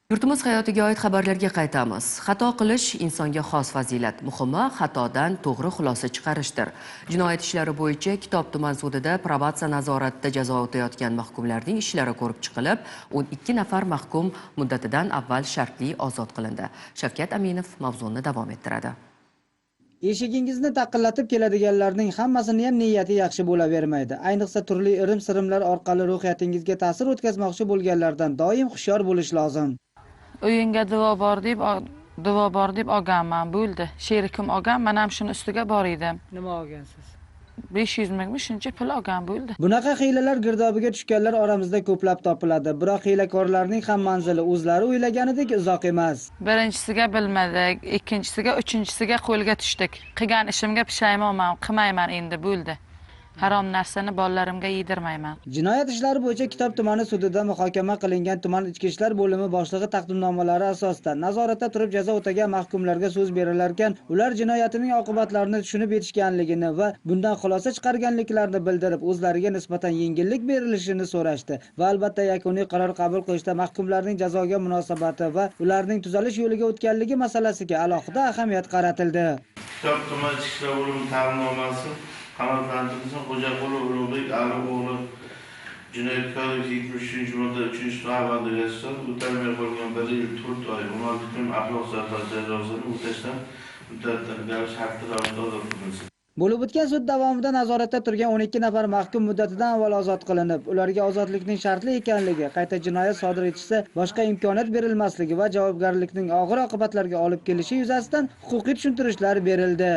Yurtimiz hayotiga oid xabarlarga qaytamiz. Xato qilish insonga xos fazilat. Muhimi, xatodan to'g'ri xulosa chiqarishdir. Jinoyat ishlari bo'yicha Kitob tuman sudida probatsiya nazoratida jazo o'tayotgan mahkumlarning ishlari ko'rib chiqilib, 12 nafar mahkum muddatidan avval shartli ozod qilindi. Shavkat Aminov mavzuni davom ettiradi. Eshigingizni taqillatib keladiganlarning hammasini ham niyati yaxshi bo'lavermaydi. Ayniqsa turli irim-sirimlar orqali ruhiyatingizga ta'sir o'tkazmoqchi bo'lganlardan doim hushyor bo'lish lozim. Uyinga duo bor deb olganman, bo'ldi. Sherikim olgan, men ham shuni ustiga bor edim. Nima olgansiz? 500 mingmi shuncha pul olgan bo'ldi. Bunaqa hiylalar girdobiga tushganlar oramizda ko'plab topiladi. Biroq hiylakorlarning ham manzili o'zlari o'ylaganidek uzoq emas. Birinchisiga bilmadik, ikkinchisiga, uchinchisiga qo'lga tushdik. Qilgan ishimga pushaymonman, qilmayman endi, bo'ldi. Harom narsani bolalarimga yedirmayman. Jinoyat ishlari bo'yicha Kitob tumani sudida muhokama qilingan tuman ichki ishlar bo'limi boshlig'i taqdimnomalari asosida nazoratda turib jazo o'tagan mahkumlarga so'z berilarkan, ular jinoyatining oqibatlarini tushunib yetishganligini va bundan xulosa chiqarganliklarini bildirib, o'zlariga nisbatan yengillik berilishini so'rashdi va albatta yakuniy qaror qabul qilishda mahkumlarning jazoga munosabati va ularning tuzalish yo'liga o'tganligi masalasiga alohida ahamiyat qaratildi. Kitob tuman ichki ishlar bo'limi taqdimnomasi qamoqlantirilgan Xo'jaqulov Ulug'bek Alioğlu jinoyatkor 73-modda 3-avvalda o'talmay qolgan 1 yil 4 oy 16 kun axloq saqlash jazosini o'tashdan muddatdan shartli ravishda ozod qilinsin. Bo'lib o'tgan sud davomida nazoratda turgan 12 nafar mahkum muddatidan avval ozod qilinib, ularga ozodlikning shartli ekanligi, qayta jinoyat sodir etishsa boshqa imkoniyat berilmasligi va javobgarlikning og'ir oqibatlarga olib kelishi yuzasidan huquqiy tushuntirishlar berildi.